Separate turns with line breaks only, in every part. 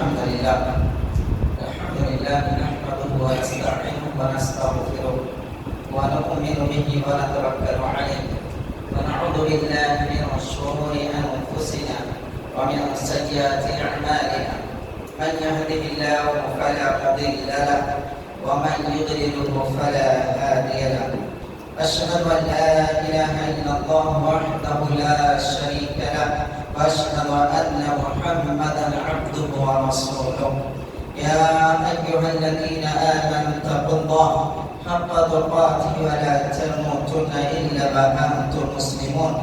الحمد لله نحمده ونستعينه ونستغفره ونؤمن به ونتوكل عليه ونعوذ بالله من شرور أنفسنا ومن سيئات أعمالنا من يهده الله فلا مضل له ومن يضلله فلا هادي له أشهد أن لا إله إلا الله وحده لا شريك له وأشهد أن محمدا عبده ورسوله يا أيها الذين آمنوا اتقوا الله حق تقاته ولا تموتن إلا وأنتم مسلمون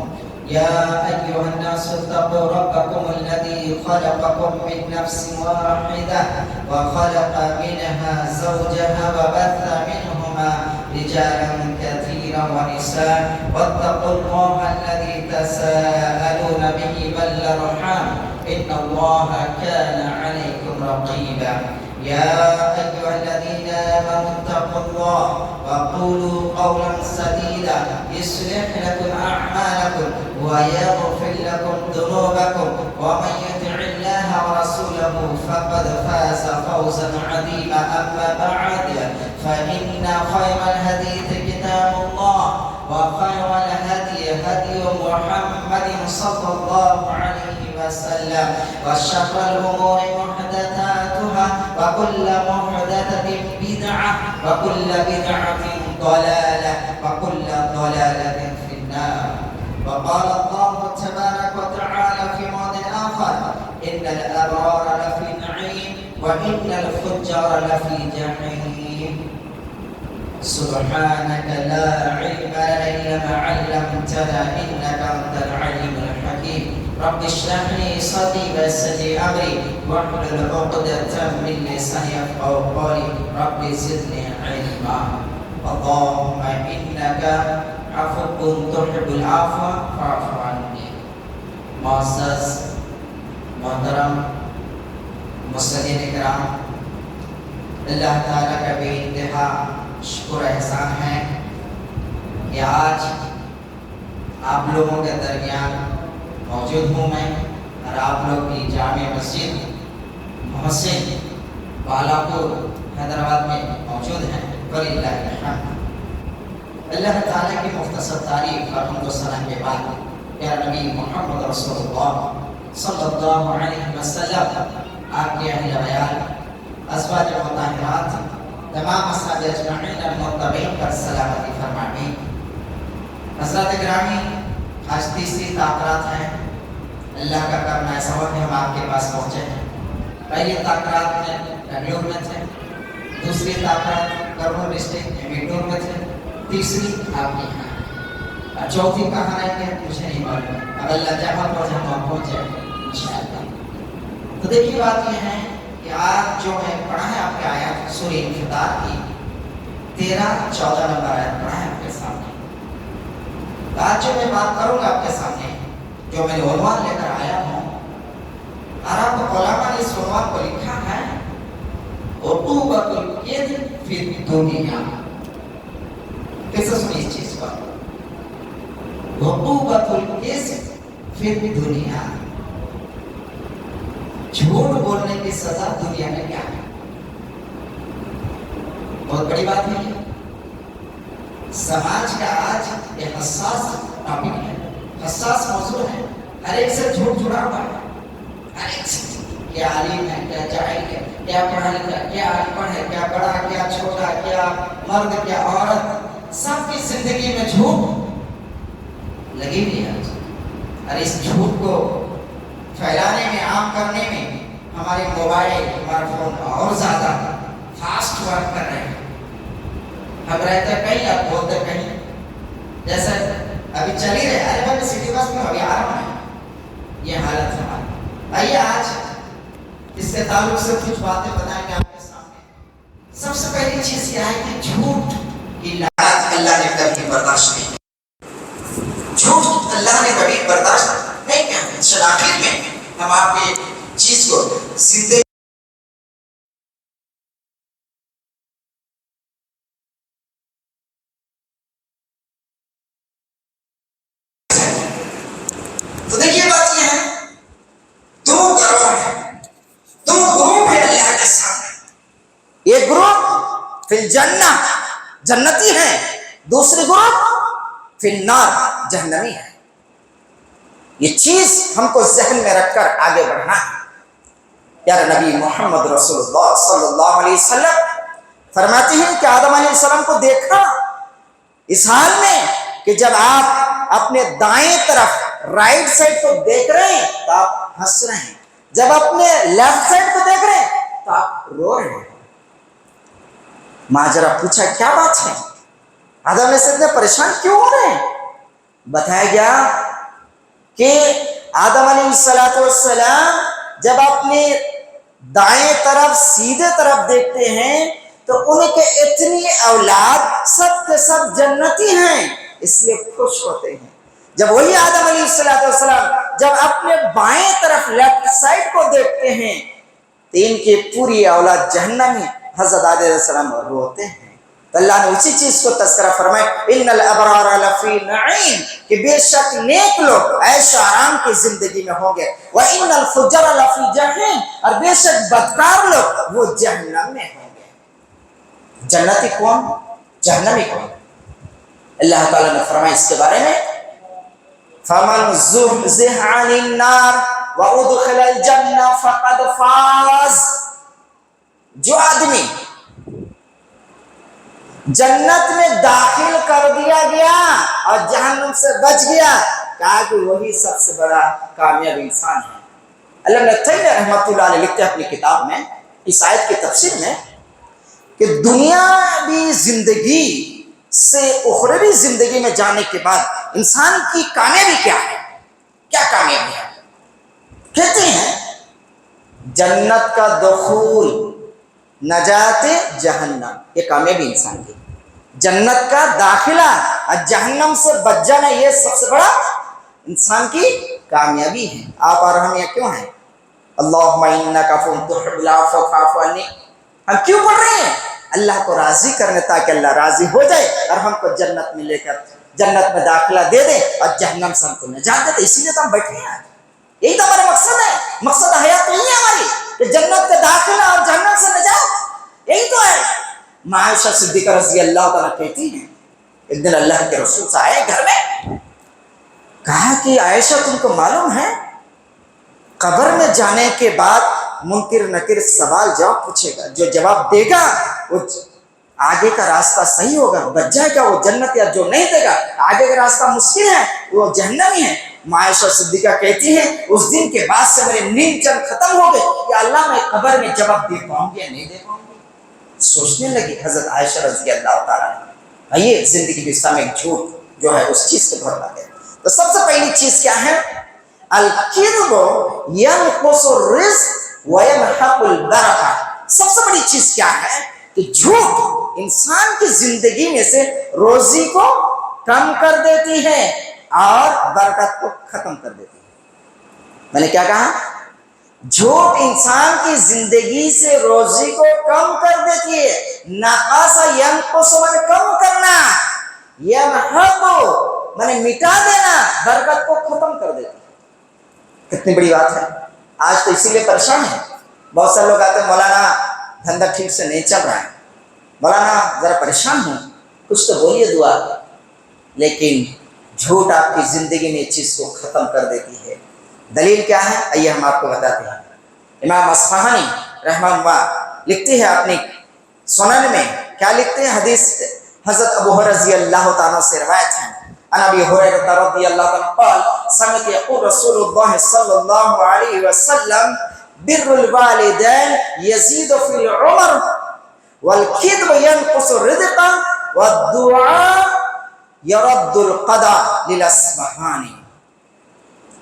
يا أيها الناس اتقوا ربكم الذي خلقكم من نفس واحدة وخلق منها زوجها وبث منهما رجالا كثيرا ونساء واتقوا الله الذي تساءلون به والأرحام إن الله كان عليكم رقيبا يا أيها الذين آمنوا اتقوا الله وقولوا قولا سديدا يصلح لكم أعمالكم ويغفر لكم ذنوبكم ومن يطع الله ورسوله فقد فاز فوزا عظيما أما بعد فإن خير الحديث كتاب الله وخير الهدي هدي محمد صلى الله عليه وسلم وشر الأمور محدثاتها وكل محدثة بدعة وكل بدعة ضلالة وكل ضلالة في النار وقال الله تبارك وتعالى في موضع آخر إن الأبرار لفي نعيم وإن الفجار لفي جحيم سبحانك لا علم لنا إلا ما علمتنا إنك أنت العليم الحكيم رب اشرح لي صدري ويسر لي أمري واحلل عقدة من لساني يفقهوا قولي رب زدني علما اللهم إنك عفو تحب العفو فاعف عني معزز محترم مستمعین کرام اللہ تعالیٰ کا بے انتہا شکر احسان ہے کہ آج آپ لوگوں کے درمیان موجود ہوں میں اور آپ لوگ کی جامع مسجد محسن بالاپور حیدرآباد میں موجود ہیں وللہ الحمد اللہ تعالیٰ کی مختصر تعریف اور حمد و ثنا کے بعد پیارے نبی محمد رسول اللہ صلی اللہ علیہ وسلم آپ کے اہل بیان ازواج مطہرات تمام اصحاب اجمعین المتبعین پر سلامتی فرمائیں۔ حضرات گرامی آج تیسری تاکرات ہیں، اللہ کا کرم ایسا ہوا کہ ہم آپ کے پاس پہنچے ہیں۔ پہلی تاکرات میں بنگلور میں تھے، دوسری تاکرات کرنول ڈسٹرکٹ میٹور میں تھے، تیسری آپ کے یہاں اور چوتھی کہاں ہے کہ مجھے نہیں معلوم، اب اللہ جہاں پر ہم وہاں پہنچے انشاءاللہ۔ تو دیکھیے بات یہ ہے کہ آج جو میں پڑھا ہے آپ کے آیات سورہ انفطار کی 13-14 نمبر آیت پڑھا ہے آپ کے سامنے۔ آج جو میں بات کروں گا آپ کے سامنے جو میں نے عنوان لے کر آیا ہوں، عرب علماء نے اس عنوان کو لکھا ہے عقوبۃ الید فی الدنیا۔ کیسے سنی اس چیز کو؟ عقوبۃ الید فی الدنیا، جھوٹ بولنے کی سزا دنیا میں کیا ہے؟ بہت بڑی بات ہے یہ۔ سماج کا آج یہ حساس ٹاپک ہے، حساس موضوع ہے، ہر ایک سے جھوٹ جڑا ہوا ہے، ہر ایک سے کیا عالم ہے، کیا جاہل ہے، کیا پڑھا لکھا، کیا ان پڑھ ہے، کیا بڑا، کیا چھوٹا، کیا مرد، کیا عورت، سب کی زندگی میں جھوٹ لگی ہوئی ہے۔ اور اس جھوٹ کو پھیلانے میں، عام کرنے میں ہمارے موبائل، ہمارے فون اور زیادہ فاسٹ ورک کر رہے ہیں۔ ہم رہتے کہیں اب بولتے کہیں، جیسے ابھی چل ہی رہے، ارے بھائی سٹی بس میں ابھی آ رہا ہوں، یہ حالت ہے ہماری۔ آئیے آج اس کے تعلق سے کچھ باتیں بتائیں گے آپ کے سامنے۔ سب سے پہلی چیز یہ ہے کہ جھوٹ کی لعنت اللہ نے کبھی برداشت نہیں کی۔ جھوٹ اللہ نے کبھی برداشت نہیں کیا۔ چل آخر میں ہم آپ کی چیز کو زندگی تو دیکھیے بات یہ ہے، دو گروہ ہیں، دو گروہ
فی الجنہ جنتی ہیں، دوسری گروپ فی النار جہنمی ہے۔ یہ چیز ہم کو ذہن میں رکھ کر آگے بڑھنا ہے۔ پیارے نبی محمد رسول اللہ صلی اللہ علیہ وسلم فرماتے ہیں کہ آدم علیہ السلام کو دیکھا اس حال میں کہ جب آپ اپنے دائیں طرف رائٹ سائڈ کو دیکھ رہے ہیں تو آپ ہنس رہے ہیں، جب اپنے لیفٹ سائڈ کو دیکھ رہے ہیں تو آپ رو رہے ہیں۔ ماجرا پوچھا کیا بات ہے، آدم علیہ السلام اتنے پریشان کیوں ہو رہے ہیں؟ بتایا گیا کہ آدم علیہ السلام جب اپنے دائیں طرف سیدھے طرف دیکھتے ہیں تو ان کے اتنی اولاد سب کے سب جنتی ہیں، اس لیے خوش ہوتے ہیں۔ جب وہی آدم علیہ السلام جب اپنے بائیں طرف لیفٹ سائڈ کو دیکھتے ہیں تو ان کی پوری اولاد جہنمی، حضرت آدم علیہ السلام روتے ہیں۔ تو اللہ نے اسی چیز کو تذکرہ فرمایا ان الابرار لفی نعیم، کہ بے شک نیک لوگ عیش و آرام کی زندگی میں ہوں گے، وان الفجار لفی جحیم، اور بے شک بدکار لوگ وہ جہنم میں ہوں گے۔ جنتی کون، جہنمی کون؟ اللہ تعالیٰ نے فرمایا اس کے بارے میں فمن زحزح عن النار وادخل الجنہ فقد فاز، جو آدمی جنت میں داخل کر دیا گیا اور جہنم سے بچ گیا، کہا کہ وہی سب سے بڑا کامیاب انسان ہے۔ علامہ ابن تیمیہ رحمۃ اللہ علیہ لکھتے ہیں اپنی کتاب میں اس آیت کی تفسیر میں کہ دنیاوی زندگی سے اخروی زندگی میں جانے کے بعد انسان کی کامیابی کیا ہے، کیا کامیابی ہے؟ کہتے ہیں جنت کا دخول، نجات جہنم، یہ کامیابی انسان کی، جنت کا داخلہ اور جہنم سے بچ جانا یہ سب سے بڑا انسان کی کامیابی ہے۔ آپ اور ہم یہ کیوں ہیں اللہم انک عفو تحب العفو فاعف عنی، ہم کیوں پڑھ رہے ہیں؟ اللہ کو راضی کرنے تاکہ اللہ راضی ہو جائے اور ہم کو جنت میں لے کر جنت میں داخلہ دے دے اور جہنم سے ہم کو نجات دے دے۔ اسی لیے تو ہم بیٹھے ہیں، یہی تو ہمارا مقصد ہے، مقصد حیات نہیں ہے ہماری کہ جنت کا داخلہ اور جہنم سے نجات، یہی تو ہے۔ عائشہ صدیقہ رضی اللہ تعالیٰ کہتی ہیں ایک دن اللہ کے رسول سے آئے گھر میں، کہا کہ عائشہ تم کو معلوم ہے قبر میں جانے کے بعد منکر نکر سوال جواب پوچھے گا، جو جواب دے گا وہ آگے کا راستہ صحیح ہوگا، بچ جائے گا وہ جنت، یا جو نہیں دے گا آگے کا راستہ مشکل ہے وہ جہنمی ہے۔ عائشہ صدیقہ کہتی ہیں اس دن کے بعد سے میرے نیند چند ختم ہو گئے کہ اللہ میں قبر میں جواب دے پاؤں گی یا نہیں دے پاؤں گی۔ سوچنے لگی حضرت عائشہ رضی اللہ تعالیٰ نے، یہ زندگی کے سامنے جھوٹ جو ہے اس چیز کو بھرنا ہے۔ تو سب سے پہلی چیز کیا ہے؟ الکذب ینقص الرزق ویمحق البرکہ۔ سب سے بڑی چیز کیا ہے کہ جھوٹ انسان کی زندگی میں سے روزی کو کم کر دیتی ہے اور برکت کو ختم کر دیتی ہے۔ میں نے کیا کہا؟ جھوٹ انسان کی زندگی سے روزی کو کم کر دیتی ہے، نقص ینقص میں کم کرنا، یمحق میں مٹا دینا، برکت کو ختم کر دیتی ہے۔ کتنی بڑی بات ہے۔ آج تو اسی لیے پریشان ہے، بہت سے لوگ آتے ہیں مولانا دھندا ٹھیک سے نہیں چل رہا ہے، مولانا ذرا پریشان ہوں، کچھ تو بولیے دعا، لیکن جھوٹ آپ کی زندگی میں اس چیز کو ختم کر دیتی ہے۔ دلیل کیا ہے؟ آئیے ہم آپ کو بتاتے ہیں۔ امام اصفہانی رحمہ اللہ لکھتے ہیں اپنی سنن میں، کیا لکھتے ہیں؟ حدیث حضرت ابو ہریرہ رضی اللہ تعالیٰ سے روایت ہے، عن ابی ہریرہ رضی اللہ عنہ قال سمعت یقول رسول اللہ صلی اللہ علیہ وسلم بر الوالدین یزید فی العمر والکذب ینقص الرزق والدعاء یرد القضاء للاصبہانی۔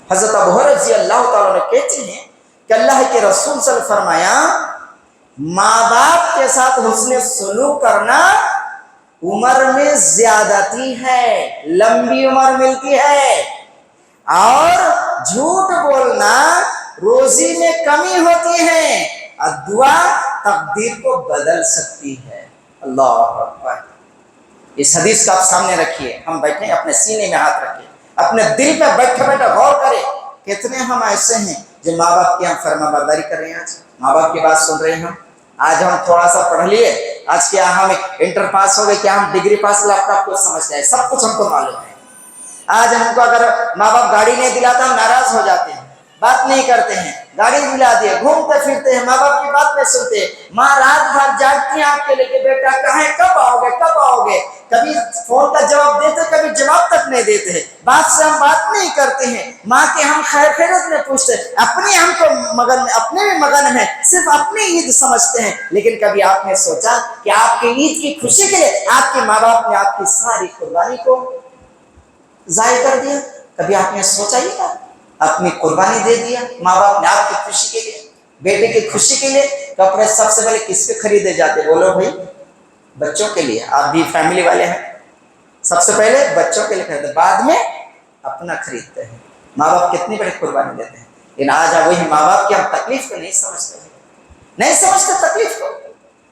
حضرت ابو ہریرہ رضی اللہ تعالیٰ نے کہتے ہیں کہ اللہ کے رسول صلی اللہ علیہ وسلم فرمایا ماں باپ کے ساتھ حسن سلوک کرنا عمر میں زیادتی ہے، لمبی عمر ملتی ہے، اور جھوٹ بولنا روزی میں کمی ہوتی ہے، اور دعا تقدیر کو بدل سکتی ہے۔ اللہ اکبر۔ اس حدیث کا آپ سامنے رکھیے، ہم بیٹھے اپنے سینے میں ہاتھ رکھیں، اپنے دل میں بیٹھے بیٹھے غور کریں، کتنے ہم ایسے ہیں جو ماں باپ کی ہم فرما برداری کر رہے ہیں، آج ماں باپ کی بات سن رہے ہیں، آج ہم تھوڑا سا پڑھ لیے آج کیا ہم انٹر پاس ہو گئے، کیا ہم ڈگری پاس لیپ ٹاپ کو سمجھتے ہیں؟ سب کچھ ہم کو معلوم ہے۔ آج ہم کو اگر ماں باپ گاڑی نہیں دلاتا ہم ناراض ہو جاتے ہیں، بات نہیں کرتے ہیں، گاڑی دلا دیے، گھومتے پھرتے ہیں، ماں باپ کی بات نہیں سنتے۔ ماں رات بھر جاگتی ہیں آپ کے لے کے، بیٹا کہاں ہے، کب آؤ گے، کب آؤ گے؟ کبھی فون کا جواب دیتے، کبھی جواب تک نہیں دیتے ہیں، بات سے ہم بات نہیں کرتے ہیں، ماں کے ہم خیر خیریت میں پوچھتے ہیں، اپنے ہم کو مگن میں، اپنے میں مگن میں، صرف اپنی عید سمجھتے ہیں۔ لیکن کبھی آپ نے سوچا کہ آپ کی عید کی خوشی کے لیے آپ کے ماں باپ نے آپ کی ساری قربانی کو ضائع کر دیا؟ کبھی آپ نے سوچا ہی تھا؟ اپنی قربانی دے دیا ماں باپ نے آپ کی خوشی کے لیے، بیٹے کی خوشی کے لیے۔ کپڑے سب سے پہلے کس کے خریدے جاتے؟ بولو بھائی، بچوں کے لیے۔ آپ بھی فیملی والے ہیں، سب سے پہلے بچوں کے لیے خریدتے، بعد میں اپنا خریدتے ہیں۔ ماں باپ کتنی بڑی قربانی دیتے ہیں، لیکن آج وہی ماں باپ کی ہم تکلیف کو نہیں سمجھتے ہیں، نہیں سمجھتے تکلیف کو۔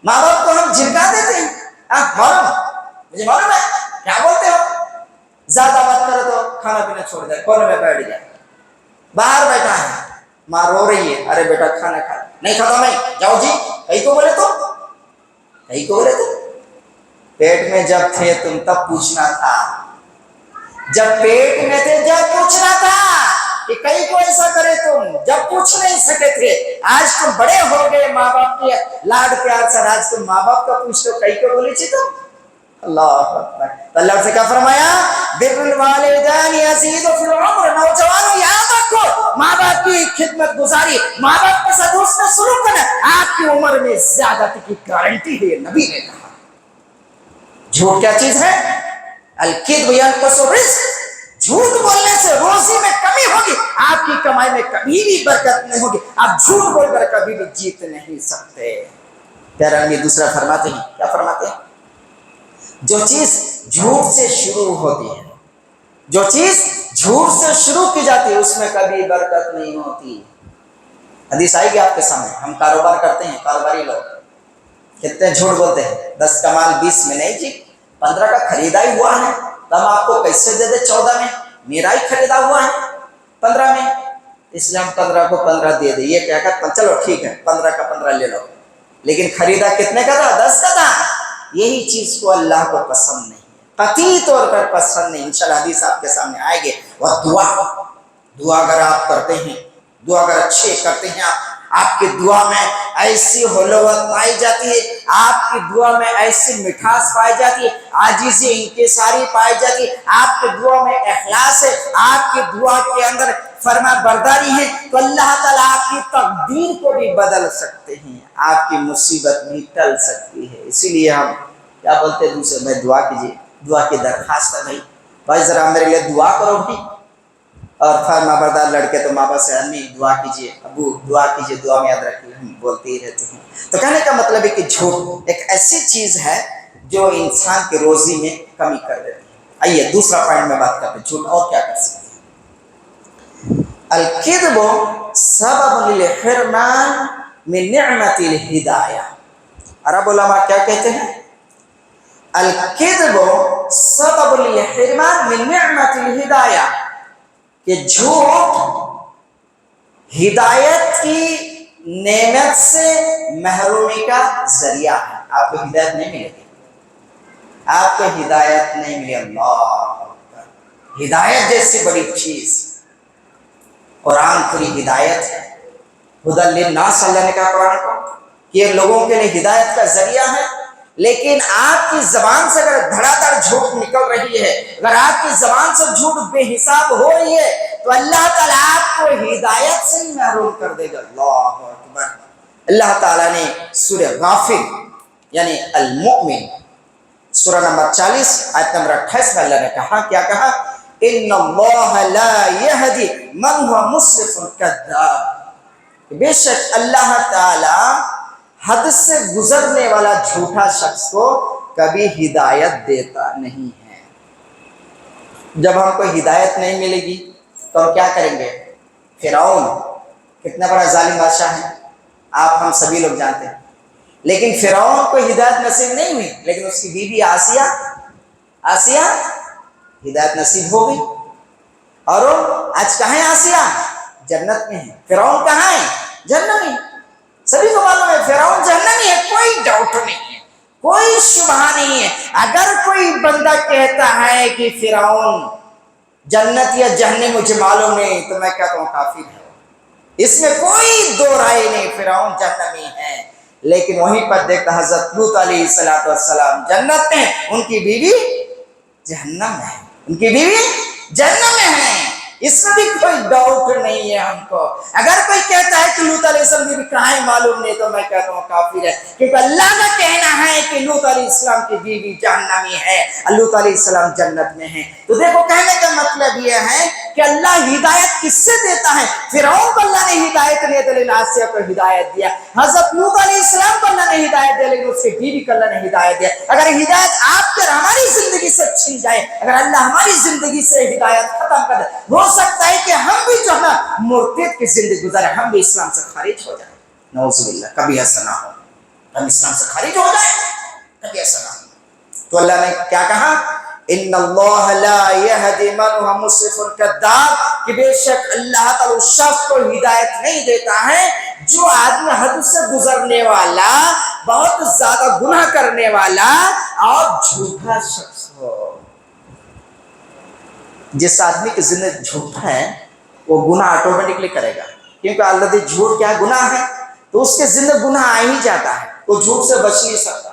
ماں باپ کو ہم جھنکا دیتے ہیں، مجھے معلوم ہے کیا بولتے ہو، زیادہ بات کرو تو کھانا پینا چھوڑ دے، کونے میں بیٹھ جائے، باہر بیٹھا ہے، ماں رو رہی ہے، ارے بیٹا کھانا کھا، نہیں کھاتا میں، جاؤ جی، کہیں کو بولے تو، کہیں کو بولے تو۔ پیٹ میں جب تھے تم تب پوچھنا تھا، جب پیٹ میں تھے جب پوچھنا تھا کہ کہیں کو ایسا کرے تم، جب پوچھ نہیں سکے تھے۔ آج تم بڑے ہو گئے، ماں باپ کے لاڈ پیار سے آج تم ماں باپ کا پوچھتے ہو، کہیں کو بولی چی تم۔ اللہ اکبر۔ اللہ سے کیا فرمایا؟ بر الوالدین یزید فی العمر۔ نوجوانوں یاد رکھو، ماں باپ کی خدمت گزاری، ماں باپ کے ساتھ حسن سلوک کرنا آپ کی عمر میں زیادتی کی گارنٹی ہے، نبی نے کہا۔ جھوٹ کیا چیز ہے؟ الکذب ینقص الرزق، جھوٹ بولنے سے روزی میں کمی ہوگی، آپ کی کمائی میں کبھی بھی برکت نہیں ہوگی، آپ جھوٹ بول کر کبھی بھی جیت نہیں سکتے۔ پیارا نبی دوسرا فرماتے ہیں، کیا فرماتے ہیں؟ جو چیز جھوٹ سے شروع ہوتی ہے، جو چیز جھوٹ سے شروع کی جاتی ہے، اس میں کبھی برکت نہیں ہوتی۔ حدیث آئے گی آپ کے سامنے، ہم کاروبار کرتے ہیں، کاروباری لوگ کتنے جھوٹ بولتے ہیں، 10 کا مال 20 میں، نہیں جی 15 کا خریدا ہی ہوا ہے، تب آپ کو کیسے دے دے 14 میں، میرا ہی خریدا ہوا ہے 15 میں، اس لیے ہم 15 کو 15 دے دے۔ یہ کیا کہا، چلو ٹھیک ہے 15 کا 15 لے لو، لیکن خریدا کتنے کا تھا؟ 10 کا تھا۔ یہی چیز کو اللہ کو پسند نہیں ہے، قطعی طور پر پسند نہیں۔ انشاءاللہ حدیث آپ کے سامنے آئے گے۔ اور دعا اگر آپ کرتے ہیں، دعا اگر اچھے کرتے ہیں آپ کی دعا میں ایسی حلوت پائی جاتی ہے، آپ کی دعا میں ایسی مٹھاس پائی جاتی ہے، عاجزی انکساری پائی جاتی ہے، آپ کی دعا میں اخلاص ہے، آپ کی دعا کے اندر فرما برداری ہے، تو اللہ تعالیٰ آپ کی تقدیر کو بھی بدل سکتے ہیں، آپ کی مصیبت بھی ٹل سکتی ہے۔ اسی لیے ہم کیا بولتے ہیں دوسرے میں، دعا کیجیے، دعا کی درخواست ہے، بھائی ذرا میرے لیے دعا کرو بھی۔ اور فرما بردار لڑکے تو ماں باپ سے، امی دعا کیجیے، ابو دعا کیجیے، دعا میں یاد رکھیے، ہم بولتے ہی رہتے ہیں۔ تو کہنے کا مطلب ہے کہ جھوٹ ایک ایسی چیز ہے جو انسان کی روزی میں کمی کر دیتی ہے۔ آئیے دوسرا پوائنٹ میں بات کرتے ہیں، جھوٹ اور کیا کر سکتے ہیں۔ الکذب سبب للحرمان من نعمت الہدایہ۔ عرب علماء کیا کہتے ہیں؟ الکذب سبب للحرمان من نعمت الہدایہ، کہ جھوٹ ہدایت کی نعمت سے محرومی کا ذریعہ ہے۔ آپ کو ہدایت نہیں ملے گی، آپ کو ہدایت نہیں ملے۔ اللہ، ہدایت جیسی بڑی چیز، قرآن پوری ہدایت ہے۔ ہدی للناس، اللہ نے کہا قرآن کو کہ یہ لوگوں کے لیے ہدایت کا ذریعہ ہے۔ لیکن آپ کی زبان سے اگر دھڑا دھڑ جھوٹ نکل رہی ہے، اگر آپ کی زبان سے جھوٹ بے حساب ہو رہی ہے، تو اللہ تعالیٰ آپ کو ہدایت سے ہی محروم کر دے گا۔ اللہ اکبر۔ اللہ تعالیٰ نے سورہ غافر یعنی المؤمن سورہ نمبر 40 آیت نمبر 28 میں اللہ نے کہا، کیا کہا؟ ان اللہ لا یہدی من هو مسرف کذاب، بے شک اللہ تعالیٰ حد سے گزرنے والا جھوٹا شخص کو کبھی ہدایت دیتا نہیں ہے۔ جب ہم کو ہدایت نہیں ملے گی تو ہم کیا کریں گے؟ فرعون کتنا بڑا ظالم بادشاہ ہے، آپ ہم سبھی لوگ جانتے ہیں، لیکن فرعون کو ہدایت نصیب نہیں ہوئی، لیکن اس کی بیوی آسیہ ہدایت نصیب ہو گئی۔ اور آج کہاں ہے آسیہ؟ جنت میں ہے۔ فرعون کہاں ہے؟ جنت میں۔ سبھی کو معلوم ہے فرعون جہنمی ہے، کوئی ڈاؤٹ نہیں ہے، کوئی شبہ نہیں ہے. اگر کوئی بندہ کہتا ہے کہ فرعون جنت یا جہنم مجھے معلوم نہیں تو میں کہتا ہوں کافر ہے. اس میں کوئی دو رائے نہیں, فرعون جہنمی ہے. لیکن وہیں پر دیکھتا حضرت لوط علیہ السلام جنت میں, ان کی بیوی جہنم میں ہے, ان کی بیوی جہنم میں ہے. اس میں بھی کوئی ڈاؤٹ نہیں ہے ہم کو. اگر کوئی کہتا ہے کہ لوط علیہ السلام کی کہاں معلوم نہیں تو میں کہتا ہوں کافر ہے, کیونکہ اللہ کا کہنا ہے کہ لوط علیہ السلام کی بیوی جہنمی ہے, لوط علیہ السلام جنت میں ہے. تو دیکھو کہنے کا مطلب یہ ہے کہ اللہ ہدایت کس سے دیتا ہے. فرعون کو اللہ نے ہدایت نہیں دی لیکن آسیہ کو ہدایت دیا. حضرت لوط علیہ السلام کو اللہ نے ہدایت دیا لیکن اس کی بیوی کو اللہ نے ہدایت دیا. اگر ہدایت آپ پر ہماری زندگی سے چھن جائے, اگر اللہ ہماری زندگی سے ہدایت ختم کر دے, ہو سکتا ہے کہ ہم بھی جو ہے نا مرتد کی زندگی گزارے, ہم بھی اسلام سے خارج ہو جائیں. نعوذ باللہ, کبھی ایسا نہ ہو, ہم اسلام سے خارج ہو جائیں, کبھی ایسا نہ ہو. تو اللہ نے کیا کہا, ان اللہ لا یہدی من هو مسرف کذاب, کہ بے شک اللہ تعالی اس شخص کو ہدایت نہیں دیتا ہے جو آدمی حد سے گزرنے والا, بہت زیادہ گناہ کرنے والا اور جھوٹا شخص ہو. جس آدمی کی زندگی جھوٹا ہے وہ گناہ آٹومیٹکلی کرے گا, کیونکہ اللہ دی جھوٹ کیا گناہ ہے, تو اس کے زندگی گناہ آ ہی جاتا ہے. وہ جھوٹ سے بچ نہیں سکتا,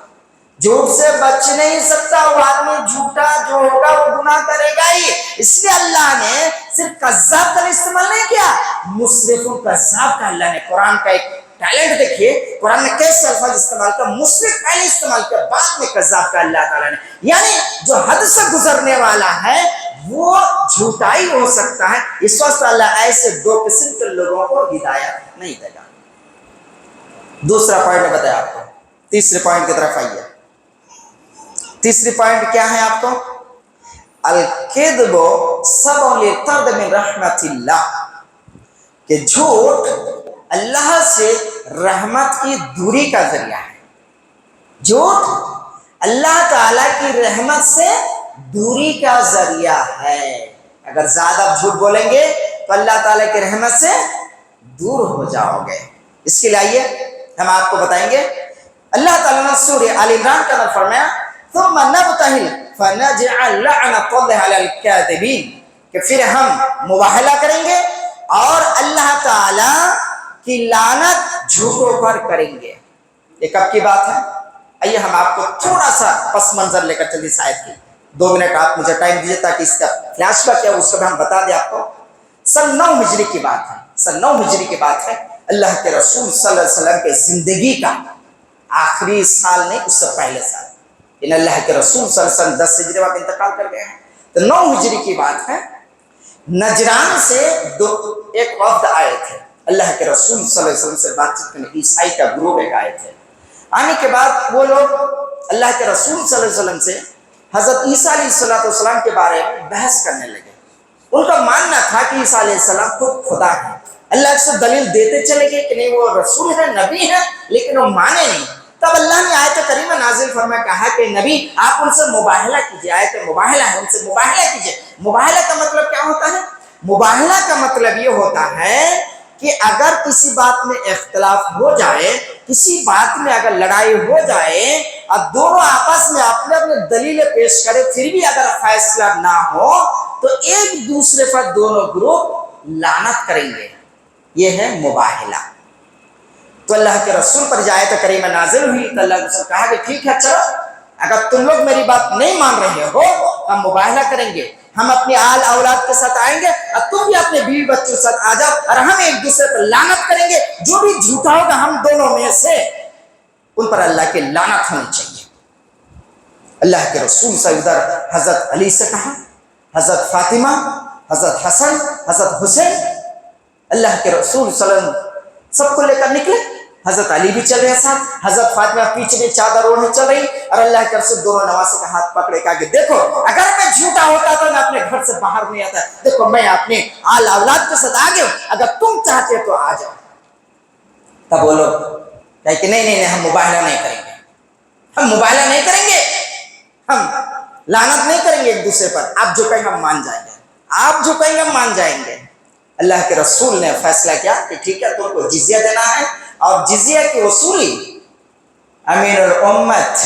جھوٹ سے بچ نہیں سکتا. وہ آدمی جھوٹا جو ہوگا وہ گناہ کرے گا ہی. اس لیے اللہ نے صرف کذاب کا استعمال نہیں کیا, مسرف کذاب کا اللہ نے. قرآن کا ایک ٹیلنٹ دیکھیے, قرآن نے کیسے الفاظ استعمال کیا. مسرف پہلے استعمال کیا, بعد میں کذاب کا اللہ تعالیٰ نے. یعنی جو حد سے گزرنے والا ہے وہ جھوٹا ہی ہو سکتا ہے. اس وقت اللہ ایسے دو قسم کے لوگوں کو ہدایت نہیں دے گا. دوسرا پوائنٹ بتایا آپ کو, تیسرے پوائنٹ کی طرف آئیے. تیسری پوائنٹ کیا ہے آپ کو, الکذب سبب للطرد من رحمت اللہ, کہ جھوٹ اللہ سے رحمت کی دوری کا ذریعہ ہے. جھوٹ اللہ تعالی کی رحمت سے دوری کا ذریعہ ہے. اگر زیادہ جھوٹ بولیں گے تو اللہ تعالی کی رحمت سے دور ہو جاؤ گے. اس کے لیے آئیے ہم آپ کو بتائیں گے. اللہ تعالیٰ نے سورہ آل عمران کا اندر فرمایا ثم نبتہل فنجعل لعنت اللہ علی الکاذبین, کہ پھر ہم مباہلہ کریں گے اور اللہ تعالیٰ کی لعنت جھوٹوں پر کریں گے. یہ کب کی بات ہے؟ آئیے ہم آپ کو تھوڑا سا پس منظر لے کر چلیے. شاید کی 2 منٹ آپ مجھے ٹائم دیجیے تاکہ اس کا فلیش بیک ہے اس کو بھی ہم بتا دیں آپ کو. سن 9 ہجری کی بات ہے, سن 9 ہجری کی بات ہے. اللہ کے رسول صلی اللہ علیہ وسلم کے زندگی کا آخری سال نہیں, اس سے پہلے سال. ان اللہ کے رسول صلی اللہ علیہ وسلم 10 ہجری میں انتقال کر گئے ہیں. تو 9 ہجری کی بات ہے. نجران سے ایک وفد آئے تھے اللہ کے رسول صلی اللہ علیہ وسلم سے بات چیت کرنے. عیسائی کا گروپ ایک آئے تھے. آنے کے بعد وہ لوگ اللہ کے رسول صلی اللہ علیہ وسلم سے حضرت عیسیٰ علیہ السلام کے بارے میں بحث کرنے لگے. ان کا ماننا تھا کہ عیسیٰ علیہ السلام خود خدا ہے. اللہ سے دلیل دیتے چلے گئے کہ نہیں وہ رسول ہے, نبی ہے, لیکن وہ مانے نہیں. تب اللہ نے آیت کریمہ نازل فرمایا, کہا کہ نبی آپ ان سے مباہلہ کیجیے. آیت مباہلہ ہے, ان سے مباہلہ کیجیے. مباہلہ کا مطلب کیا ہوتا ہے؟ مباہلہ کا مطلب یہ ہوتا ہے کہ اگر کسی بات میں اختلاف ہو جائے, کسی بات میں اگر لڑائی ہو جائے اور دونوں آپس میں اپنے اپنے دلیلیں پیش کرے, پھر بھی اگر فیصلہ نہ ہو تو ایک دوسرے پر دونوں گروپ لعنت کریں گے. یہ ہے مباہلہ. تو اللہ کے رسول پر آیت کریمہ نازل ہوئی تو اللہ نے کہا کہ ٹھیک ہے, چلو اگر تم لوگ میری بات نہیں مان رہے ہو ہم مباہلہ کریں گے. ہم اپنی آل اولاد کے ساتھ آئیں گے اور تم بھی اپنے بیوی بچوں کے ساتھ آ جاؤ اور ہم ایک دوسرے پر لعنت کریں گے. جو بھی جھوٹا ہوگا ہم دونوں میں سے ان پر اللہ کی لعنت ہونی چاہیے. اللہ کے رسول صلی اللہ علیہ وسلم حضرت علی سے کہا, حضرت فاطمہ, حضرت حسن, حضرت حسین. اللہ کے رسول صلی اللہ علیہ وسلم سب کو لے کر نکلے. حضرت علی بھی چل رہے ساتھ, حضرت فاطمہ پیچھے میں چادر اوڑھے چل رہی, اور اللہ کے رسول دونوں نواسے کا ہاتھ پکڑے, کہا کہ دیکھو اگر میں جھوٹا ہوتا تو میں اپنے گھر سے باہر نہیں آتا. دیکھو میں اپنے آل اولاد کے ساتھ آ گیا, اگر تم چاہتے تو آ جاؤ. تب وہ لوگ کہے کہ نہیں ہم مباہلہ نہیں کریں گے, ہم مباہلہ نہیں کریں گے, ہم لعنت نہیں کریں گے ایک دوسرے پر. آپ جو کہیں گے ہم مان جائیں گے, آپ جو کہیں گے ہم مان جائیں گے. اللہ کے رسول نے فیصلہ کیا کہ ٹھیک ہے تم کو جزیہ دینا ہے, اور جزیہ کی وصولی امیر الامت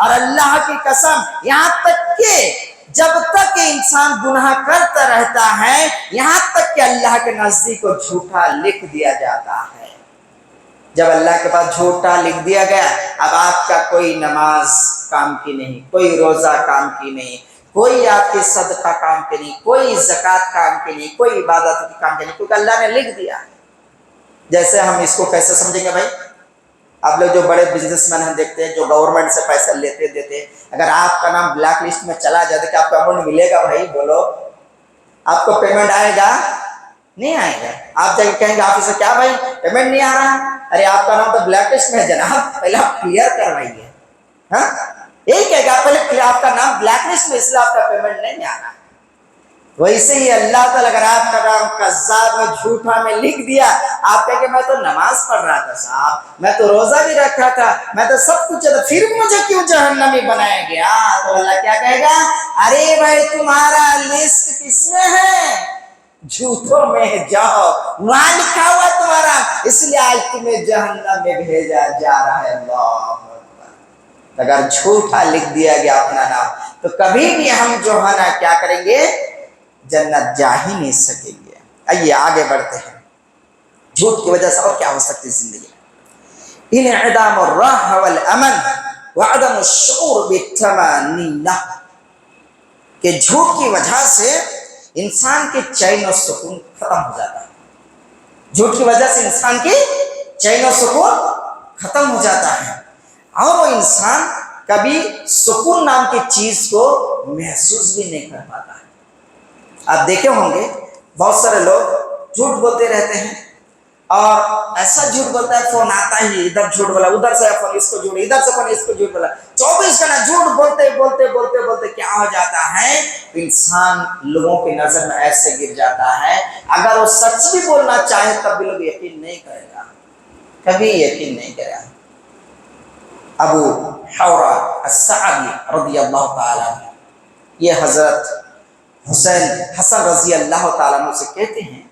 اور اللہ کی قسم یہاں تک کہ جب تک انسان گناہ کرتا رہتا ہے یہاں تک کہ اللہ کے نزدیک کو جھوٹا لکھ دیا جاتا ہے۔ جب اللہ کے پاس جھوٹا لکھ دیا گیا اب آپ کا کوئی نماز کام کی نہیں، کوئی روزہ کام کی نہیں، کوئی آپ کی صدقہ کام کی نہیں، کوئی زکوٰۃ کام کی نہیں، کوئی عبادت کی کام کی نہیں، کیونکہ اللہ نے لکھ دیا۔ جیسے ہم اس کو کیسے سمجھیں گے بھائی؟ آپ لوگ جو بڑے بزنس مین ہم دیکھتے ہیں جو گورنمنٹ سے پیسہ لیتے دیتے، اگر آپ کا نام بلیک لسٹ میں چلا جائے تو کیا آپ کو اماؤنٹ ملے گا بھائی؟ بولو، آپ کو پیمنٹ آئے گا؟ نہیں آئے گا۔ آپ جا کے کہیں گے آفس سے کیا بھائی پیمنٹ نہیں آ رہا؟ ارے آپ کا نام تو بلیک لسٹ میں ہے جناب، پہلے آپ کلیئر کروائیے۔ ہاں یہی کہے گا پہلے آپ کا نام بلیک لسٹ میں، اس لیے آپ کا پیمنٹ نہیں آ رہا۔ ویسے ہی اللہ تعالیٰ اگر آپ کا نام کذاب میں جھوٹا میں لکھ دیا، آپ کہیں کہ میں تو نماز پڑھ رہا تھا صاحب، میں تو روزہ بھی رکھا تھا، میں تو سب کچھ تھا، پھر مجھے کیوں جہنمی بنایا گیا؟ تو اللہ کیا کہے گا؟ ارے بھائی تمہارا لسٹ کس میں ہے؟ جھوٹوں میں جاؤ، وہاں لکھا ہوا تمہارا، اس لیے آج تمہیں جہنم میں بھیجا جا رہا ہے۔ اللہ اکبر۔ اگر جھوٹا لکھ دیا گیا اپنا نام تو کبھی بھی ہم جو ہے نا کیا کریں گے؟ جنت جا ہی نہیں سکیں گے۔ آئیے آگے بڑھتے ہیں۔ جھوٹ کی وجہ سے اور کیا ہو سکتی ہے زندگی میں؟ انعدام الراحہ والامن وعدم الشعور بالطمأنینہ، کہ جھوٹ کی وجہ سے انسان کے چین و سکون ختم ہو جاتا ہے۔ جھوٹ کی وجہ سے انسان کی چین و سکون ختم ہو جاتا ہے اور وہ انسان کبھی سکون نام کی چیز کو محسوس بھی نہیں کر پاتا ہے۔ آپ دیکھے ہوں گے بہت سارے لوگ جھوٹ بولتے رہتے ہیں اور ایسا جھوٹ بولتا ہے فون آتا ہی ادھر جھوٹ بولا، ادھر سے فون اس کو جھوٹ، ادھر سے فون اس کو جھوٹ بولا، 24 گھنٹہ جھوٹ بولتے بولتے بولتے بولتے کیا ہو جاتا ہے؟ انسان لوگوں کی نظر میں ایسے گر جاتا ہے اگر وہ سچ بھی بولنا چاہے تب بھی لوگ یقین نہیں کرے گا، کبھی یقین نہیں کرے گا۔ ابو حورہ السعدی رضی اللہ تعالیٰ عنہ یہ حضرت حسن رضی اللہ تعالیٰ عنہ سے کہتے ہیں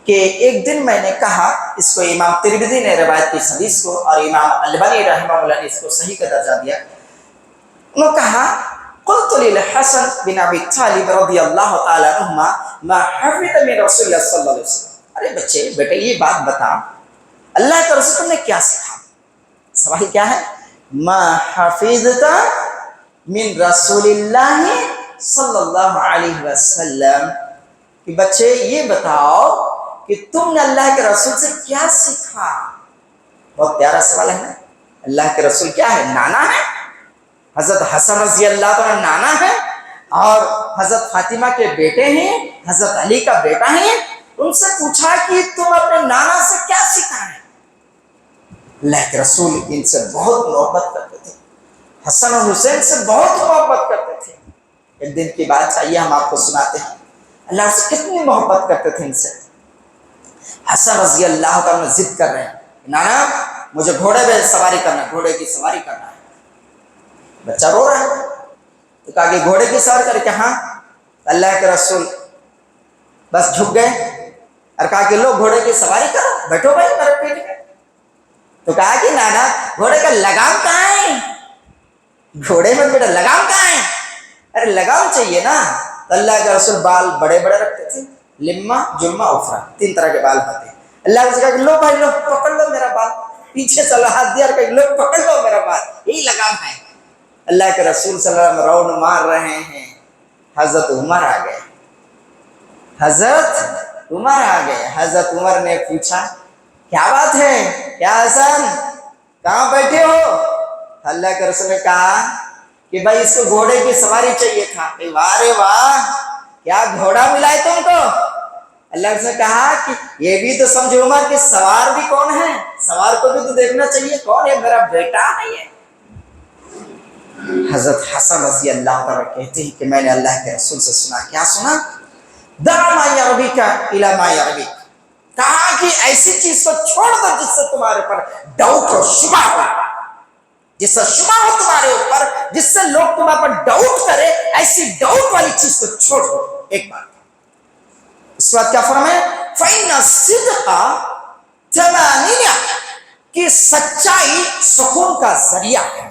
کہ ایک دن میں نے کہا، اس کو امام ترمذی نے روایت کی حدیث کو اور امام البانی رحمہ اللہ نے اس کو صحیح کا درجہ دیا، انہوں نے کہا قلت للحسن بن ابی طالب رضی اللہ تعالیٰ عنہما ما حفظ من رسول اللہ صلی اللہ علیہ وسلم، ارے بچے بیٹے یہ بات بتا اللہ کے رسول نے کیا سکھا؟ سوال کیا ہے؟ ما حفظت من رسول اللہ صلی اللہ علیہ وسلم، کہ بچے یہ بتاؤ کہ تم نے اللہ کے رسول سے کیا سیکھا؟ بہت پیارا سوال ہے نا۔ اللہ کے رسول کیا ہے؟ نانا ہے، حضرت حسن رضی اللہ عنہ نانا ہے اور حضرت فاطمہ کے بیٹے ہیں، حضرت علی کا بیٹا ہے۔ ان سے پوچھا کہ تم اپنے نانا سے کیا سیکھا ہے؟ اللہ کے رسول ان سے بہت محبت کرتے تھے، حسن اور حسین سے بہت محبت کرتے تھے۔ ایک دن کی بات چاہیے ہم آپ کو سناتے ہیں، اللہ سے کتنی محبت کرتے تھے ان سے۔ حسن رضی اللہ عنہ ضد کر رہے ہیں، نانا مجھے گھوڑے پہ سواری کرنا ہے، گھوڑے کی سواری کرنا ہے۔ بچہ رو رہا ہے تو کہا کہ گھوڑے کی سواری کر کے؟ ہاں۔ اللہ کے رسول بس جھک گئے اور کہا کہ لو گھوڑے کی سواری کرو، بیٹھو بھائی میرے پیٹ میں۔ تو کہا کہ نانا گھوڑے کا لگام کہاں ہے؟ گھوڑے میں بیٹا لگام کہاں ہے؟ ارے لگام چاہیے نا۔ تو اللہ کے رسول بال بڑے بڑے رکھتے تھے، لما جلما افرا، 3 طرح کے بال ہوتے ہیں۔ اللہ کے رسول کہا کہ لو بھائی لو پکڑ لو میرا بال، پیچھے سے ہاتھ دیا اور کہا لو پکڑ لو میرا بال، یہی لگام ہے۔ اللہ کے رسول صلی اللہ علیہ وسلم راؤنڈ مار رہے ہیں، حضرت عمر آ گئے، حضرت عمر آ گئے۔ حضرت عمر نے پوچھا کیا بات ہے، کیا حسن کہاں بیٹھے ہو؟ اللہ کے رسول نے کہا کہ بھائی اس کو گھوڑے کی سواری چاہیے تھا۔ واہ رے واہ، کیا گھوڑا ملا ہے تم کو؟ اللہ نے کہا کہ یہ بھی تو سمجھو عمر کہ سوار بھی کون ہے، سوار کو بھی تو دیکھنا چاہیے، کون ہے؟ میرا بیٹا ہے یہ۔ حضرت حسن رضی اللہ تعالیٰ کہتے ہیں کہ میں نے اللہ کے رسول سے سنا، کیا سنا؟ دع ما یربک الی ما یربک، کہا کہ ایسی چیز کو چھوڑ دو جس سے تمہارے پر ڈاؤٹ اور شبہ ہو، جس سے شبہ ہو تمہارے اوپر، جس سے لوگ تمہارے پر ڈاؤٹ کرے، ایسی ڈاؤٹ والی چیز کو چھوڑ دو۔ ایک بات اس کے بعد کیا فرمایا؟ فإن الصدق طمأنینہ، کہ سچائی سکون کا ذریعہ ہے۔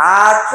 8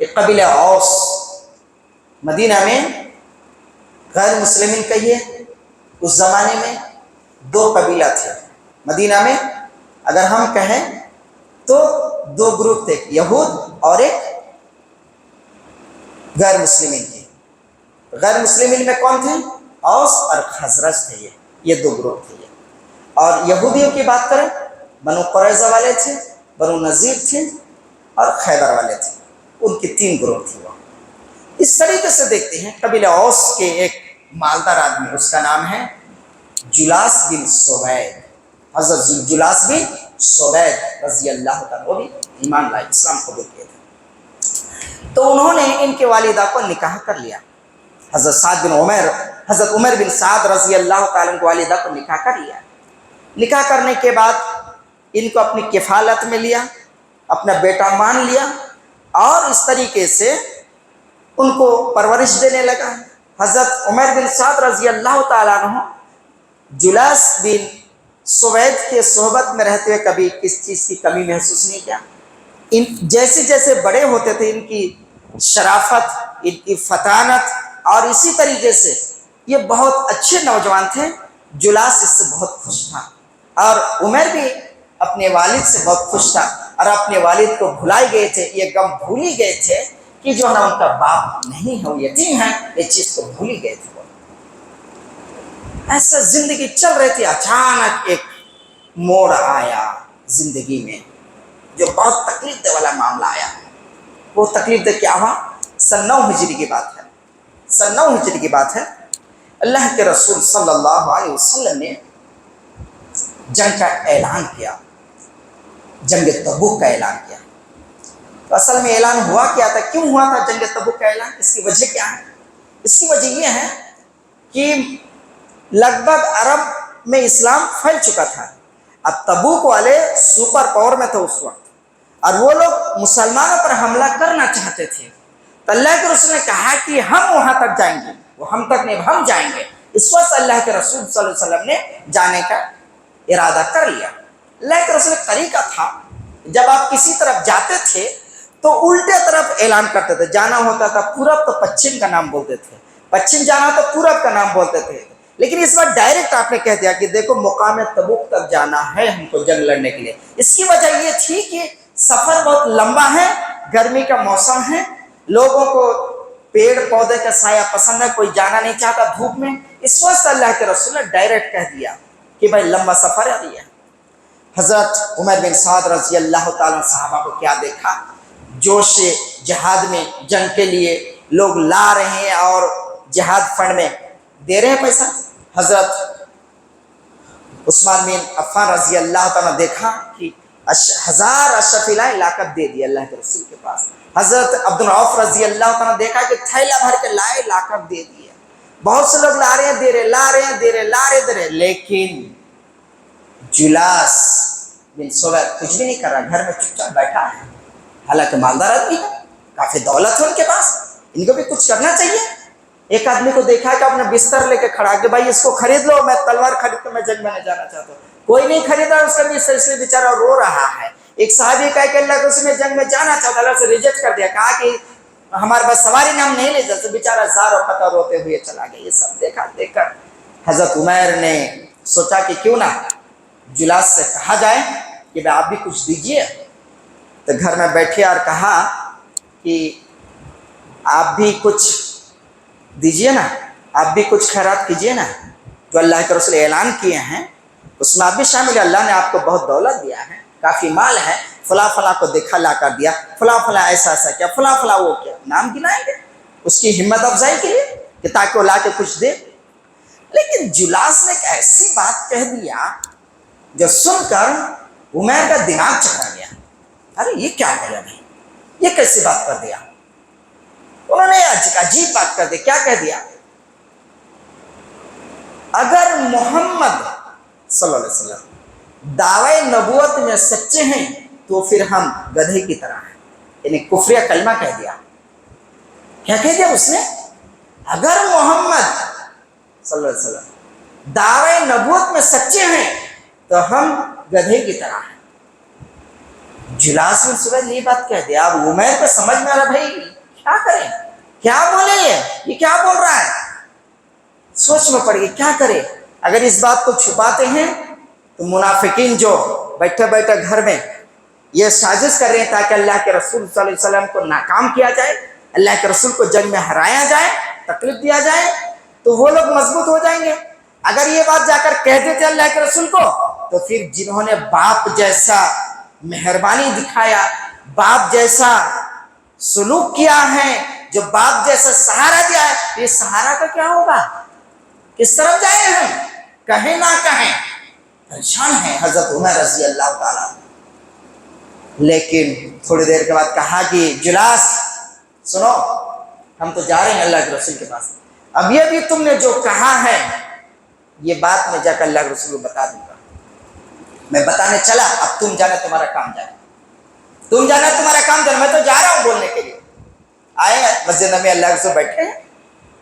ایک قبیلہ اوس، مدینہ میں غیر مسلمین کہیے اس زمانے میں دو قبیلہ تھے مدینہ میں، اگر ہم کہیں تو دو گروپ تھے، یہود اور ایک غیر مسلمین تھے۔ غیر مسلمین میں کون تھے؟ اوس اور خزرج تھے، یہ دو گروپ تھے۔ اور یہودیوں کی بات کریں، بنو قریظہ والے تھے، بنو نذیر تھے اور خیبر والے تھے، ان کی تین گروپ تھے۔ وہ اس طریقے سے دیکھتے ہیں قبیلہ اوس کے ایک مالدار آدمی، اس کا نام ہے جلاس بن سوید، حضرت جلاس بن سوید رضی اللہ تعالیٰ، وہ بھی ایمان لائے، اسلام قبول کیے تھے۔ تو انہوں نے ان کے والدہ کو نکاح کر لیا، حضرت عمر بن سعد رضی اللہ تعالیٰ کو والدہ کو نکاح کر لیا۔ نکاح کرنے کے بعد ان کو اپنی کفالت میں لیا، اپنا بیٹا مان لیا، اور اس طریقے سے ان کو پرورش دینے لگا۔ حضرت عمر بن سعد رضی اللہ تعالیٰ عنہ جلاس بن سوید کے صحبت میں رہتے ہوئے کبھی کس چیز کی کمی محسوس نہیں کیا۔ ان جیسے جیسے بڑے ہوتے تھے، ان کی شرافت، ان کی فطانت، اور اسی طریقے سے یہ بہت اچھے نوجوان تھے۔ جلاس اس سے بہت خوش تھا، اور عمر بھی اپنے والد سے بہت خوش تھا، اور اپنے والد کو بھلائے گئے تھے، یہ غم بھول ہی گئے تھے کہ جو نہ ان کا باپ نہیں ہے، وہ یتیم ہے، یہ چیز کو بھول ہی گئے تھے۔ ایسا زندگی چل رہی تھی، اچانک ایک موڑ آیا زندگی میں جو بہت تکلیف دہ والا معاملہ آیا۔ وہ تکلیف دہ کیا ہوا؟ سن 9 ہجری کی بات ہے، سن 9 ہجری کی بات ہے۔ اللہ کے رسول صلی اللہ علیہ وسلم نے جنگ کا اعلان کیا، جنگ تبوک کا اعلان کیا۔ تو اصل میں اعلان ہوا کیا تھا؟ کیوں ہوا تھا جنگ تبوک کا اعلان؟ اس کی وجہ کیا ہے؟ اس کی وجہ یہ ہے کہ لگ بھگ عرب میں اسلام پھیل چکا تھا، اب تبوک والے سپر پاور میں تھے اس وقت، اور وہ لوگ مسلمانوں پر حملہ کرنا چاہتے تھے۔ تو اللہ کے رسول نے کہا کہ ہم وہاں تک جائیں گے، وہ ہم تک نہیں، ہم جائیں گے۔ اس وقت اللہ کے رسول صلی اللہ علیہ وسلم نے جانے کا ارادہ کر لیا۔ اللہ کے رسول کا طریقہ تھا، جب آپ کسی طرف جاتے تھے تو الٹے طرف اعلان کرتے تھے۔ جانا ہوتا تھا پورب تو پچھم کا نام بولتے تھے، پچھم جانا تو پورب کا نام بولتے تھے۔ لیکن اس بار ڈائریکٹ آپ نے کہہ دیا کہ دیکھو مقام تبوک تک جانا ہے ہم کو جنگ لڑنے کے لیے۔ اس کی وجہ یہ تھی کہ سفر بہت لمبا ہے، گرمی کا موسم ہے، لوگوں کو پیڑ پودے کا سایہ پسند ہے، کوئی جانا نہیں چاہتا دھوپ میں۔ اس وقت اللہ کے رسول نے ڈائریکٹ کہہ دیا کہ بھائی لمبا سفر ہے۔ حضرت عمر بن سعد رضی اللہ تعالیٰ صحابہ کو کیا دیکھا، جوش جہاد میں جنگ کے لیے لوگ لا رہے ہیں اور جہاد فنڈ میں دے رہے ہیں پیسہ۔ حضرت عثمان بن عفان رضی اللہ تعالیٰ نے دیکھا کہ 1000 اشرفی لائے، لا کر دے دیا اللہ کے رسول کے پاس۔ حضرت عبد العوف رضی اللہ تعالیٰ نے دیکھا کہ تھیلا بھر کے لائے، لا کر دے دیا۔ بہت سے لوگ لا رہے ہیں، دے رہے، لا رہے ہیں، دے رہے، لا رہے، دے رہے، لیکن جلاس بن سوید کچھ بھی نہیں کر رہا، گھر میں چپ چاپ بیٹھا ہے۔ حالانکہ مالدار آدمی ہے، کافی دولت ہے ان کے پاس، ان کو بھی کچھ کرنا چاہیے۔ ایک آدمی کو دیکھا کہ اپنا بستر لے کے کھڑا کہ بھائی اس کو خرید لو، میں تلوار خرید کے میں جنگ میں جانا چاہتا ہوں۔ کوئی نہیں خریدا اس کا بستر، اس لیے بیچارہ رو رہا ہے۔ ایک صحابی کہا کہ اللہ کے رسول میں جنگ میں جانا چاہتا، اللہ سے ریجیکٹ کر دیا، کہا کہ ہمارے پاس سواری نام نہیں لے جاتے، بیچارہ زار و قطع روتے ہوئے چلا گیا۔ یہ سب دیکھا، دیکھ کر حضرت عمر نے سوچا کہ کیوں نہ جلاس سے کہا جائے کہ بھائی آپ بھی کچھ دیجیے۔ تو گھر میں بیٹھے اور کہا کہ آپ بھی کچھ دیجیے نا، آپ بھی کچھ خیرات کیجیے نا، جو اللہ کے رسول اعلان کیے ہیں اس میں آپ بھی شامل ہیں۔ اللہ نے آپ کو بہت دولت دیا ہے، کافی مال ہے، فلاں فلاں کو دیکھا لا کر دیا، فلاں فلاں ایسا ایسا کیا، فلاں فلاں وہ کیا، نام گنائیں گے اس کی ہمت افزائی کے لیے کہ تاکہ وہ لا کے کچھ دے۔ لیکن جلاس نے ایک ایسی بات کہہ دیا جو سن کر عمر کا دماغ چکرا گیا۔ ارے یہ کیا کہہ بھائی، یہ کیسی بات کر دیا؟ انہوں نے عجیب بات کر دی۔ کیا کہہ دیا؟ اگر محمد صلی اللہ علیہ وسلم دعوی نبوت میں سچے ہیں تو پھر ہم گدھے کی طرح ہیں، یعنی کفریہ کلمہ کہہ دیا۔ کیا کہہ دیا اس نے؟ اگر محمد صلی اللہ علیہ وسلم دعوی نبوت میں سچے ہیں تو ہم گدھے کی طرح ہیں۔ جلاس بن سوید نے یہ بات کہہ دیا. اب عمیر کو سمجھ میں آ رہا بھائی کیا کریں, کیا بولے, یہ کیا بول رہا ہے. سوچ میں پڑ گئی کیا کرے. اگر اس بات کو چھپاتے ہیں تو منافقین جو بیٹھے بیٹھے گھر میں یہ سازش کر رہے ہیں تاکہ اللہ کے رسول صلی اللہ علیہ وسلم کو ناکام کیا جائے, اللہ کے رسول کو جنگ میں ہرایا جائے, تکلیف دیا جائے, تو وہ لوگ مضبوط ہو جائیں گے. اگر یہ بات جا کر کہہ دیتے اللہ کے رسول کو تو پھر جنہوں نے باپ جیسا مہربانی دکھایا, باپ جیسا سلوک کیا ہے, جو باپ جیسا سہارا دیا ہے, یہ سہارا کا کیا ہوگا, کس طرف جائیں ہم, کہیں نہ کہیں. پریشان ہے حضرت عمر رضی اللہ تعالیٰ. لیکن تھوڑی دیر کے بعد کہا کہ جلاس سنو, ہم تو جا رہے ہیں اللہ کے رسول کے پاس, اب یہ بھی تم نے جو کہا ہے یہ بات میں جا کر اللہ کے رسول کو بتا دوں گا. میں بتانے چلا, اب تم جانا تمہارا کام جانا, تم جانا تمہارا کام جانا, میں تو جا رہا ہوں بولنے کے لیے. آئے مسجد میں اللہ کے رسول بیٹھے ہیں,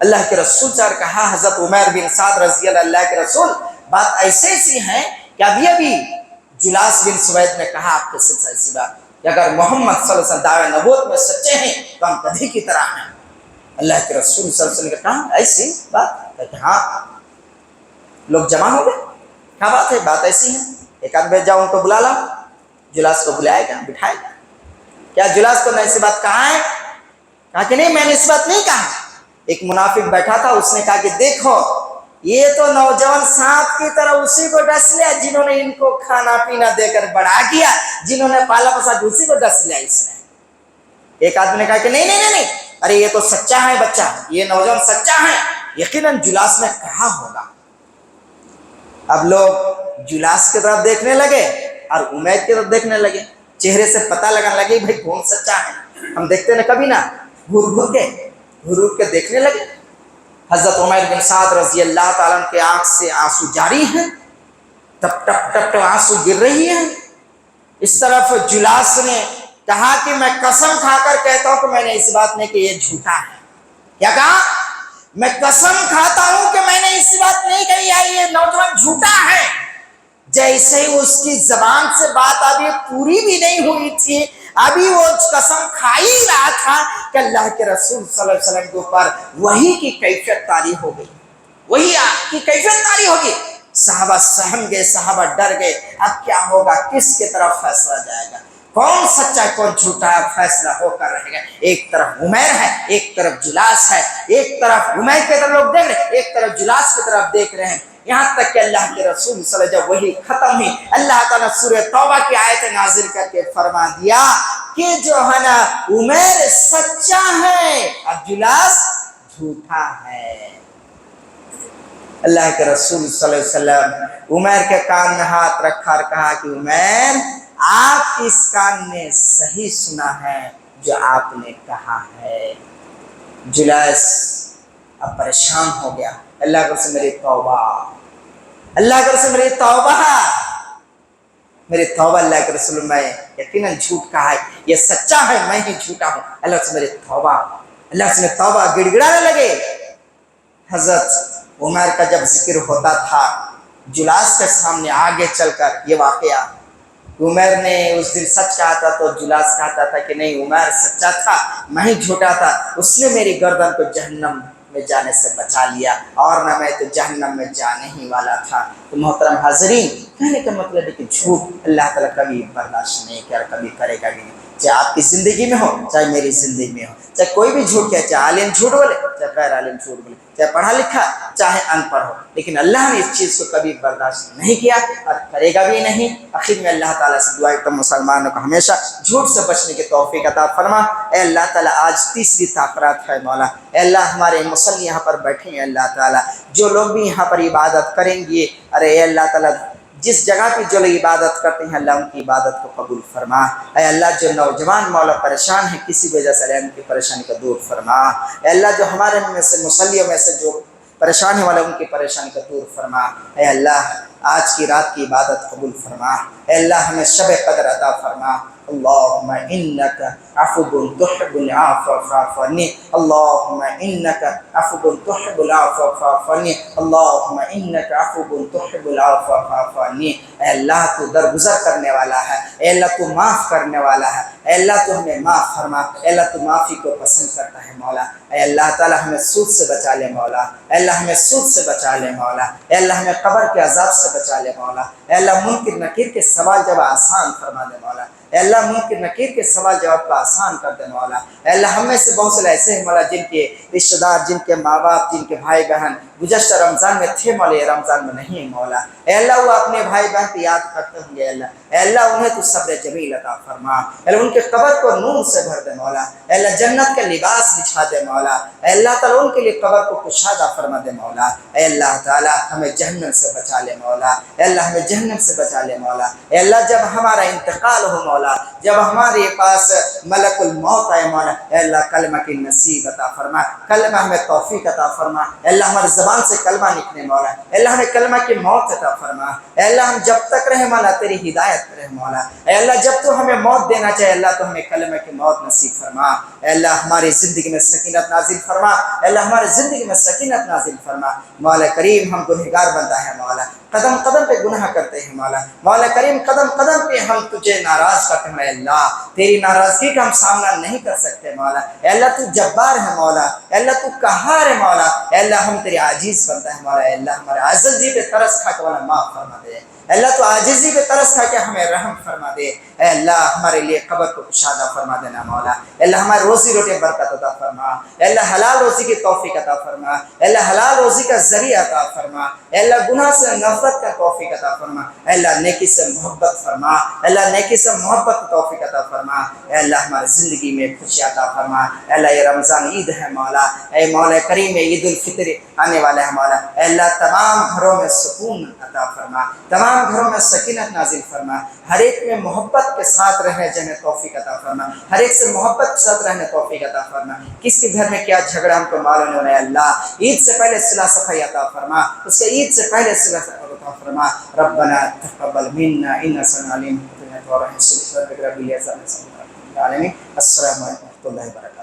اللہ کے رسول سے کہا حضرت عمر بن سعد رضی اللہ کے رسول بات ایسے سی ہے کہ ابھی جلاس بن سوید نے کہا آپ کے سلسلے ایسی بات کہ اگر محمد صلی اللہ علیہ وسلم دعوے نبوت میں سچے ہیں تو ہم کبھی کی طرح ہیں. اللہ کے رسول صلی اللہ علیہ وسلم نے کہا ایسی بات کہ ہاں. لوگ جمع ہو گئے, کیا بات ہے, بات ایسی ہے, ایک آدھ بھیج جاؤ ان کو بلا لاؤ. جلاس کو بلائے گا, بٹھائے گا. کیا جلاس کو نے ایسی بات کہا ہے, کہا کہ نہیں میں نے اس بات نہیں کہا. ایک منافق بیٹھا تھا, اس نے کہا کہ دیکھو یہ تو نوجوان سانپ کی طرح اسی کو ڈس لیا جنہوں نے ان کو کھانا پینا دے کر بڑا کیا, جنہوں نے پالا پسا اسی کو ڈس لیا اس نے. ایک آدمی نے کہا کہ نہیں, ارے یہ تو سچا ہے بچہ, یہ نوجوان سچا ہے, یقیناً جلاس نے کہا ہوگا. اب لوگ جلاس کی طرف دیکھنے لگے اور عمیر کی طرف دیکھنے لگے, چہرے سے پتہ لگانے لگے بھائی کون سچا ہے. ہم دیکھتے نا کبھی نا گھور کے دیکھنے لگے. حضرت عمر بن سعد رضی اللہ تعالیٰ کے آنکھ سے آنسو جاری ہیں, ٹپ ٹپ ٹپ ٹپ آنسو گر رہی ہیں. اس طرف جلاس نے کہا کہ میں قسم کھا کر کہتا ہوں کہ میں نے اس بات میں کہ یہ جھوٹا ہے. کیا کہا, میں قسم کھاتا ہوں کہ میں نے اس بات نہیں کہی ہے, یہ نوجوان جھوٹا ہے. جیسے ہی اس کی زبان سے بات ابھی پوری بھی نہیں ہوئی تھی, ابھی وہ قسم کھا ہی رہا تھا کہ اللہ کے رسول صلی اللہ علیہ وسلم کے اوپر وحی کی کیفیت طاری ہو گئی, وہی کی کیفیت طاری ہوگی. صحابہ سہم گئے, صحابہ ڈر گئے, اب کیا ہوگا, کس کی طرف فیصلہ جائے گا, کون سچا ہے کون جھوٹا ہے, فیصلہ ہو کر رہے گا. ایک طرف عمیر ہے, ایک طرف جلاس ہے, ایک طرف عمیر کی طرف لوگ دیکھ رہے, ایک طرف جلاس کی طرف دیکھ رہے ہیں. یہاں تک کہ اللہ کے رسول صلی اللہ علیہ وسلم جب وہی ختم ہوئی, اللہ تعالیٰ سورہ توبہ کی آیت نازل کر کے فرما دیا کہ جو ہے نا عمیر سچا ہے اور جلاس جھوٹا ہے. اللہ کے رسول صلی اللہ علیہ وسلم عمیر کے کان میں ہاتھ رکھا اور کہا کہ عمیر آپ اس کان نے صحیح سنا ہے جو آپ نے کہا ہے. جلاس اب پریشان ہو گیا, اللہ کے رسول میری توبہ, اللہ کے رسول میری توبہ, میری توبہ. اللہ کے رسول میں یقیناً جھوٹ کہا ہے, یہ سچا ہے, میں ہی جھوٹا ہوں. اللہ سے میری توبہ, اللہ سے میری توبہ. گڑ گڑانے لگے. حضرت عمر کا جب ذکر ہوتا تھا جلاس کے سامنے آگے چل کر یہ واقعہ, عمر نے اس دن سچ کہا تھا تو جلاس کہتا تھا کہ نہیں عمر سچا تھا, میں ہی جھوٹا تھا, اس نے میری گردن کو جہنم میں جانے سے بچا لیا اور نہ میں تو جہنم میں جانے ہی والا تھا. تو محترم حاضرین, کہنے کا مطلب ہے کہ جھوٹ اللہ تعالیٰ کبھی برداشت نہیں کر, کبھی کرے گا بھی نہیں. چاہے آپ کی زندگی میں ہو, چاہے میری زندگی میں ہو, چاہے کوئی بھی جھوٹ کہے, چاہے عالم جھوٹ بولے, چاہے غیر عالم جھوٹ بولے, چاہے پڑھا لکھا چاہے ان پڑھ ہو, لیکن اللہ نے اس چیز کو کبھی برداشت نہیں کیا اور کرے گا بھی نہیں. آخر میں اللہ تعالیٰ سے دعا کہ مسلمانوں کو ہمیشہ جھوٹ سے بچنے کی توفیق عطا فرما. اے اللہ تعالیٰ آج تیسری تاخرات ہے مولا, اے اللہ ہمارے مصلی یہاں پر بیٹھے ہیں, اللہ تعالیٰ جو لوگ بھی یہاں پر عبادت کریں گے, ارے اے اللہ تعالیٰ جس جگہ پہ جو لوگ عبادت کرتے ہیں اللہ ان کی عبادت کو قبول فرما. اے اللہ جو نوجوان مولا پریشان ہیں کسی وجہ سے, اللہ ان کی پریشانی کو دور فرما. اے اللہ جو ہمارے میں سے مصلیوں میں سے جو پریشان ہے والا ان کی پریشانی کو دور فرما. اے اللہ آج کی رات کی عبادت قبول فرما. اے اللہ ہمیں شب قدر عطا فرما. اللهم إنك عفو تحب العفو فاعف عني اللهم إنك عفو تحب العفو فاعف عني اللهم إنك عفو تحب العفو فاعف عني۔ اے اللہ تو درگزر کرنے والا ہے، اے اللہ تو معاف کرنے والا ہے، اے اللہ تو ہمیں معاف فرما، اے اللہ تو معافی کو پسند کرتا ہے مولا۔ اے اللہ تعالی ہمیں سود سے بچا لے مولا، اے اللہ ہمیں سود سے بچا لے مولا، اے اللہ ہمیں قبر کے عذاب سے بچا لے مولا، اے اللہ منکر نکیر کے سوال جواب آسان فرما دے مولا، اے اللہ منکر نکیر کے سوال جواب کو آسان کر دے مولا۔ اے اللہ ہم میں سے بہت سے ایسے ہیں مولا جن کے رشتہ دار، جن کے ماں باپ، جن کے بھائی بہن گزشتہ رمضان میں تھے مولا، یہ رمضان میں نہیں ہے مولا۔ اے اللہ وہ اپنے بھائی بہن کو یاد کرتے ہوں گے اللہ، اے اللہ انہیں تو صبر جمیل عطا فرما، اے اللہ ان کے قبر کو نور سے بھر دے مولا، اے اللہ جنت کا لباس بچھا دے مولا، اے اللہ تعالیٰ ان کے لیے قبر کو کشادہ فرما دے مولا۔ اے اللہ تعالیٰ ہمیں جہنم سے بچا لے مولا، اے اللہ ہمیں جہنم سے بچا لے مولا۔ اے اللہ جب ہمارا انتقال ہو مولا، جب ہمارے پاس ملک الموت آئے مولا، اے اللہ کلمہ کی نصیب عطا فرما، کلمہ ہمیں توفیق عطا فرما، اے اللہ ہماری زبان سے کلمہ نکلے مولا، اے اللہ ہمیں کلمہ کی موت عطا فرما، اے اللہ ہم جب تک رہے مولا تیری ہدایت رہے مولا، اے اللہ جب تو ہمیں موت دینا چاہے اللہ تو ہمیں کلمہ کی موت نصیب فرما، اے اللہ ہماری زندگی میں سکینت نازل فرما، اے اللہ ہماری زندگی میں سکینت نازل فرما۔ مولا کریم ہم گنہگار بندہ ہے مولا، قدم قدم پہ گناہ کرتے ہیں مولا، مولا کریم قدم قدم پہ ہم تجھے ناراض کرتے ہیں، اے اللہ تیری ناراضگی کا ہم سامنا نہیں کر سکتے مولا، اے اللہ تو جبار ہے مولا، اے اللہ تو قہار ہے مولا، اے اللہ ہم تیرے عاجز بندہ ہے مولا، اے اللہ ہمارے عاجزی پہ ترس کھا کے مولا معاف فرما دے، اے اللہ تو عاجزی پہ ترس کھا کے ہمیں رحم فرما دے، اے اللہ ہمارے لیے قبر کو کشادہ فرما دینا مولا، اے اللہ ہمارے روزی روٹی برکت عطا فرما، اے اللہ حلال روزی کی توفیق عطا فرما، اے اللہ حلال روزی کا ذریعہ عطا فرما، اے اللہ گناہ سے نفرت کا توفیق عطا فرما، اے اللہ نیکی سے محبت فرما، اے اللہ نیکی سے محبت کا توفیق عطا فرما، اے اللہ ہماری زندگی میں خوشی عطا فرما، اے اللہ یہ رمضان عید ہے مولا، اے مولا کریم عید الفطر آنے والا ہے مولا، اے اللہ تمام گھروں میں سکون عطا فرما، تمام گھروں میں سکینت نازل فرما، ہر ایک میں محبت کے ساتھ رہنے جانے توفیق عطا فرما، ہر ایک سے محبت کے ساتھ رہنے توفیق عطا فرما، کس کے گھر میں کیا جھگڑا ہم کو معلوم نہیں ہے اللہ، عید سے پہلے صلح صفائی عطا فرما، اس کے عید سے پہلے صلح صفائی عطا فرما، ربنا تقبل منا انك سميع عليم وتب علينا السلام علیکم و رحمۃ اللہ وبرکاتہ۔